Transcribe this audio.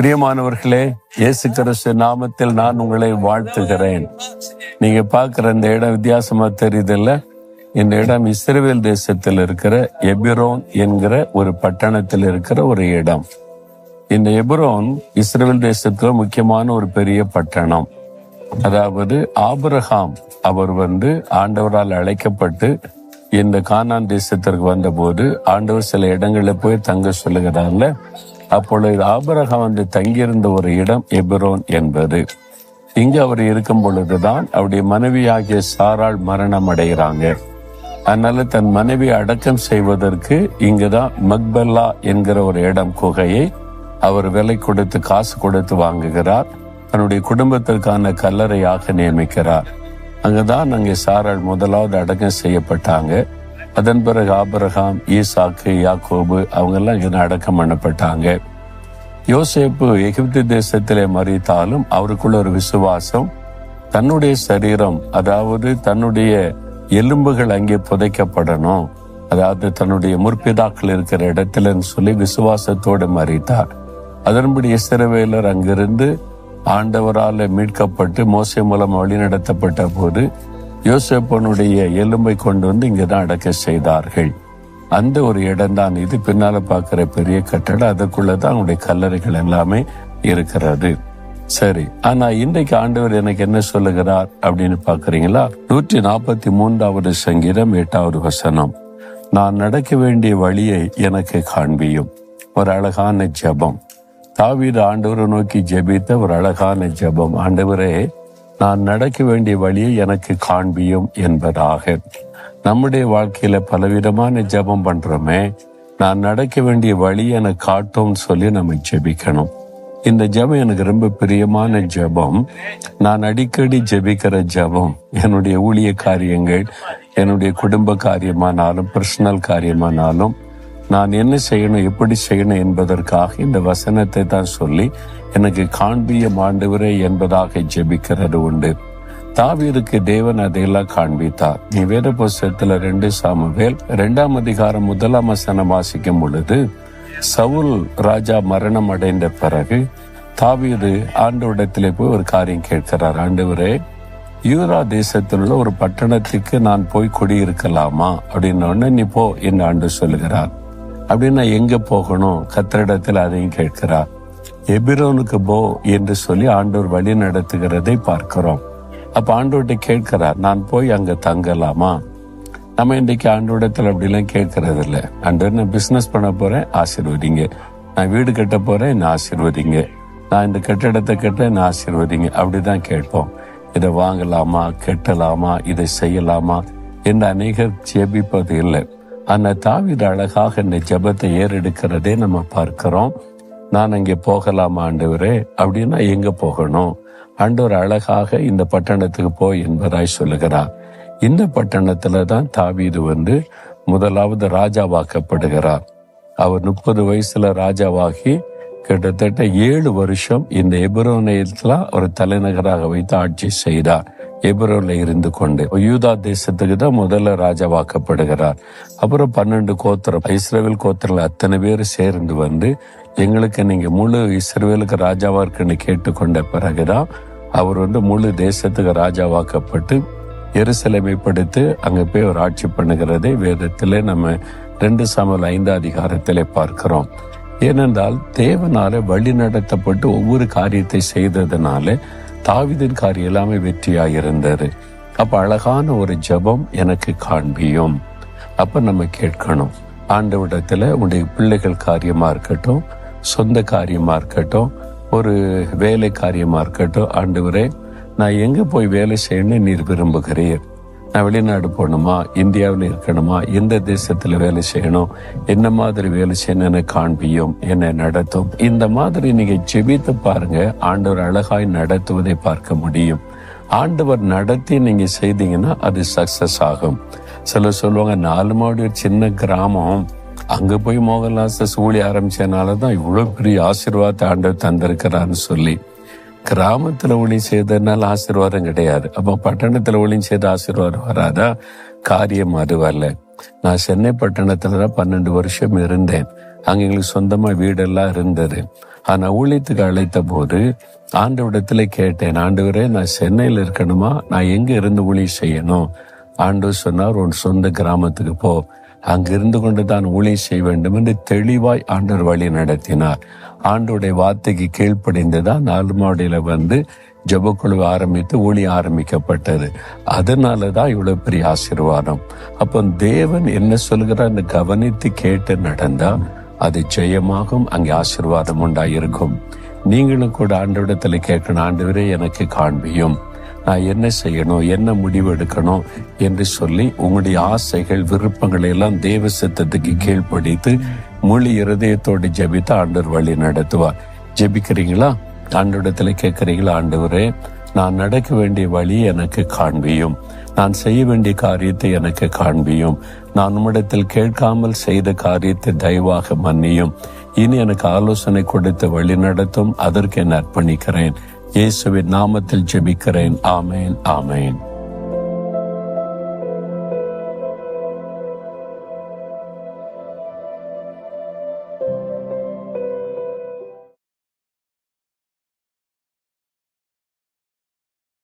பிரியமானவர்களே, இயேசு கிறிஸ்து நாமத்தில் நான் உங்களை வாழ்த்துகிறேன். நீங்க பார்க்கிற இந்த இடம் வித்தியாசமா தெரியுதுல்ல? இந்த இடம் இஸ்ரவேல் தேசத்தில் இருக்கிற எபிரோன் என்கிற ஒரு பட்டணத்தில் இருக்கிற ஒரு இடம். இந்த எபிரோன் இஸ்ரவேல் தேசத்துல முக்கியமான ஒரு பெரிய பட்டணம். அதாவது ஆபிரகாம் அவர் ஆண்டவரால் அழைக்கப்பட்டு இந்த கானான் தேசத்திற்கு வந்தபோது ஆண்டவர் சில இடங்களில் போய் தங்க சொல்லுகிறார்ல. அப்பொழுது ஆபிரகாம் தங்கியிருந்த ஒரு இடம் எபிரோன் என்பது. இங்கு அவர் இருக்கும் பொழுதுதான் அவருடைய மனைவியாகிய சாராள் மரணம் அடைகிறாங்க. அதனால தன் மனைவி அடக்கம் செய்வதற்கு இங்குதான் மக்பல்லா என்கிற ஒரு இடம், குகையை அவர் விலை கொடுத்து காசு கொடுத்து வாங்குகிறார். தன்னுடைய குடும்பத்திற்கான கல்லறையாக நியமிக்கிறார். அங்குதான் அங்கே சாராள் முதலாவது அடக்கம் செய்யப்பட்டாங்க. அதன் பிறகு ஆபிரகாம், ஈசாக்கு, யாக்கோபு அவங்கெல்லாம் இங்க அடக்கம் பண்ணப்பட்டாங்க. யோசேப்பு எகிப்து தேசத்திலே மரித்தாலும் அவருக்குள்ள ஒரு விசுவாசம், தன்னுடைய சரீரம், அதாவது தன்னுடைய எலும்புகள் அங்கே புதைக்கப்படணும், அதாவது தன்னுடைய முற்பிதாக்கள் இருக்கிற இடத்துலன்னு சொல்லி விசுவாசத்தோடு மரித்தார். அதன்படி இஸ்ரவேலர் அங்கிருந்து ஆண்டவரால் மீட்கப்பட்டு மோசே மூலம் வழிநடத்தப்பட்ட போது யோசேப்பனுடைய எலும்பை கொண்டு இங்கதான் அடக்க செய்தார்கள். அந்த ஒரு இடம் தான் இது. பின்னால பார்க்கிற பெரிய கட்டடம், அதுக்குள்ளதான் அவங்களுடைய கல்லறைகள் எல்லாமே இருக்கிறது. சரி, ஆனா இன்றைக்கு ஆண்டவர் எனக்கு என்ன சொல்லுகிறார் அப்படின்னு பாக்குறீங்களா? 143வது சங்கீதம் 8வது வசனம், நான் நடக்க வேண்டிய வழியை எனக்கு காண்பியும். ஒரு அழகான ஜெபம். தாவீது ஆண்டவரை நோக்கி ஜெபித்த ஒரு அழகான ஜெபம். ஆண்டவரே, நான் நடக்க வேண்டிய வழியை எனக்கு காண்பியும் என்பதாக. நம்முடைய வாழ்க்கையில பலவிதமான ஜெபம் பண்றோமே, நான் நடக்க வேண்டிய வழியை எனக்கு காட்டும் சொல்லி நம்ம ஜெபிக்கணும். இந்த ஜெபம் எனக்கு ரொம்ப பிரியமான ஜெபம். நான் அடிக்கடி ஜெபிக்கிற ஜெபம். என்னுடைய ஊழிய காரியங்கள், என்னுடைய குடும்ப காரியமானாலும் பர்சனல் காரியமானாலும் நான் என்ன செய்யணும், எப்படி செய்யணும் என்பதற்காக இந்த வசனத்தை தான் சொல்லி எனக்கு காண்பிய ஆண்டவரே என்பதாக ஜெபிக்கிறது உண்டு. தாவீதுக்கு தேவன் அதையெல்லாம் காண்பித்தார். நீ வேத புஸ்தகத்துல 2 சாமுவேல் 2ஆம் அதிகாரம் 1ஆம் வசனம் வாசிக்கும் பொழுது, சவுல் ராஜா மரணம் அடைந்த பிறகு தாவீது ஆண்டவரிடத்திலே போய் ஒரு காரியம் கேட்கிறார். ஆண்டவரே, யூதா தேசத்தில் உள்ள ஒரு பட்டணத்துக்கு நான் போய் குடியிருக்கலாமா அப்படின்னு. நீ போ என்று ஆண்டு சொல்லுகிறார். அப்படின்னா எங்க போகணும்? கர்த்தரிடத்தில் அதையும் கேட்கிறார். எபிரோனுக்கு போ என்று சொல்லி ஆண்டவர் வழி நடத்துகிறதை பார்க்கிறோம். அப்ப ஆண்டவர்கிட்ட கேட்கிறார், நான் போய் அங்க தங்கலாமா? நம்ம இன்றைக்கு ஆண்டவரிடத்தில் அப்படிலாம் கேட்கறது இல்லை. ஆண்டவர், நான் பிசினஸ் பண்ண போறேன், ஆசீர்வதிங்க. நான் வீடு கட்ட போறேன், என்ன ஆசீர்வதிங்க. நான் இந்த கட்டிடத்தை கட்ட, என்ன ஆசீர்வதிங்க. அப்படிதான் கேட்போம். இதை வாங்கலாமா, கட்டலாமா, இதை செய்யலாமா என்று அநேகர் ஜெபிப்பது இல்லை. ஆனா தாவீது அழகாக இந்த ஜெபத்தை ஏறெடுக்கிறதே நம்ம பார்க்கிறோம். நான் அங்கே போகலாமா ஆண்டவரே அப்படின்னா எங்க போகணும்? ஆண்டவர் அழகாக இந்த பட்டணத்துக்கு போய் என்பதாய் சொல்லுகிறார். இந்த பட்டணத்துல தான் தாவீது முதலாவது ராஜாவாக்கப்படுகிறார். அவர் 30 வயசுல ராஜாவாகி கிட்டத்தட்ட 7 வருஷம் இந்த எபிரோனியத்துல ஒரு தலைநகராக வைத்து ஆட்சி செய்தார். எபிரோன்ல இருந்து கொண்டு யூதா தேசத்துக்கு தான் முதல்ல ராஜாவாக்கப்படுகிறார். அப்புறம் 12 கோத்திரம், இஸ்ரவேல் கோத்திரங்கள் அத்தனை பேர் சேர்ந்து எங்களுக்கு நீங்க முழு இஸ்ரவேலுக்கு ராஜாவா இருக்குன்னு கேட்டுக்கொண்ட பிறகுதான் அவர் முழு தேசத்துக்கு ராஜாவாக்கப்பட்டு எருசலேமை படுத்து அங்க போய் ஒரு ஆட்சி பண்ணுகிறதை வேதத்திலே நம்ம 2 சாமுவேல் 5ஆம் அதிகாரத்திலே பார்க்கிறோம். ஏனென்றால் தேவனால வழி நடத்தப்பட்டு ஒவ்வொரு காரியத்தை செய்ததுனால தாவீதின் காரியம் எல்லாமே வெற்றியாயிருந்தது. அப்ப அழகான ஒரு ஜெபம் எனக்கு காண்பியும். அப்ப நம்ம கேட்கணும், ஆண்டவரிடத்துல உடைய பிள்ளைகள் காரியமா இருக்கட்டும், சொந்த காரியமா இருக்கட்டும், ஒரு வேலை காரியமா இருக்கட்டும், ஆண்டவரே நான் எங்க போய் வேலை செய்யணும்னு நீர் விரும்புகிறீர்? நான் வெளிநாடு போகணுமா, இந்தியாவில் இருக்கணுமா, எந்த தேசத்துல வேலை செய்யணும், என்ன மாதிரி வேலை செய்யணும்னு காண்பியும், என்னை நடத்தும். இந்த மாதிரி நீங்க ஜெபித்து பாருங்க, ஆண்டவர் அழகாய் நடத்துவதை பார்க்க முடியும். ஆண்டவர் நடத்தி நீங்க செய்தீங்கன்னா அது சக்சஸ் ஆகும். சிலர் சொல்லுவாங்க, 4 மாடி ஒரு சின்ன கிராமம், அங்க போய் மோகன்லாஸ் ஊழி ஆரம்பிச்சதுனாலதான் இவ்வளவு பெரிய ஆசீர்வாதத்தை ஆண்டவர் தந்திருக்கிறான்னு சொல்லி. கிராமத்துல ஊழியம் செய்ததுனால ஆசீர்வாதம் கிடையாது. அப்ப பட்டணத்துல ஊழியம் செய்த ஆசீர்வாதம் வராதா? காரியம் அது வரல. நான் சென்னை பட்டணத்துலதான் 12 வருஷம் இருந்தேன். அங்க எங்களுக்கு சொந்தமா வீடெல்லாம் இருந்தது. ஆனா ஊழியத்துக்கு அழைத்த போது ஆண்டவரிடத்துல கேட்டேன், ஆண்டவரே நான் சென்னையில இருக்கணுமா, நான் எங்க இருந்து ஊழியம் செய்யணும்? ஆண்டவர் சொன்னார், உன் சொந்த கிராமத்துக்கு போ, அங்கிருந்து கொண்டு தான் ஊழியம் செய்ய வேண்டும் என்று தெளிவாய் ஆண்டவர் வழி நடத்தினார். ஆண்டோடைய வார்த்தைக்கு கீழ்ப்படிந்துதான் நாலுமாடியில ஜெபக்குழுவை ஆரம்பித்து ஊழியம் ஆரம்பிக்கப்பட்டது. அதனாலதான் இவ்வளவு பெரிய ஆசீர்வாதம். அப்போ தேவன் என்ன சொல்கிறான்னு கவனித்து கேட்டு நடந்தா அது ஜெயமாகும், அங்கே ஆசீர்வாதம் உண்டாயிருக்கும். நீங்களும் கூட ஆண்டவரிடத்துல கேட்கணும், ஆண்டவரே எனக்கு காண்பியும், நான் என்ன செய்யணும், என்ன முடிவு எடுக்கணும் என்று சொல்லி உங்களுடைய ஆசைகள் விருப்பங்களை எல்லாம் தேவ சித்தத்துக்கு கீழ்ப்படித்து முழு இருதயத்தோடு ஜெபித்து ஆண்டவர் வழி நடத்துவார். ஜெபிக்கிறீங்களா? ஆண்டவரிடத்துல கேட்கிறீங்களா, ஆண்டவரே நான் நடக்க வேண்டிய வழி எனக்கு காண்பியும், நான் செய்ய வேண்டிய காரியத்தை எனக்கு காண்பியும், நான் உம்மிடத்தில் கேட்காமல் செய்த காரியத்தை தயவாக மன்னியும், இனி எனக்கு ஆலோசனை கொடுத்து வழி நடத்தும், அதற்கு என்ன அர்ப்பணிக்கிறேன். இயேசுவின் நாமத்தில் ஜெபிக்கிறேன். ஆமேன், ஆமேன்.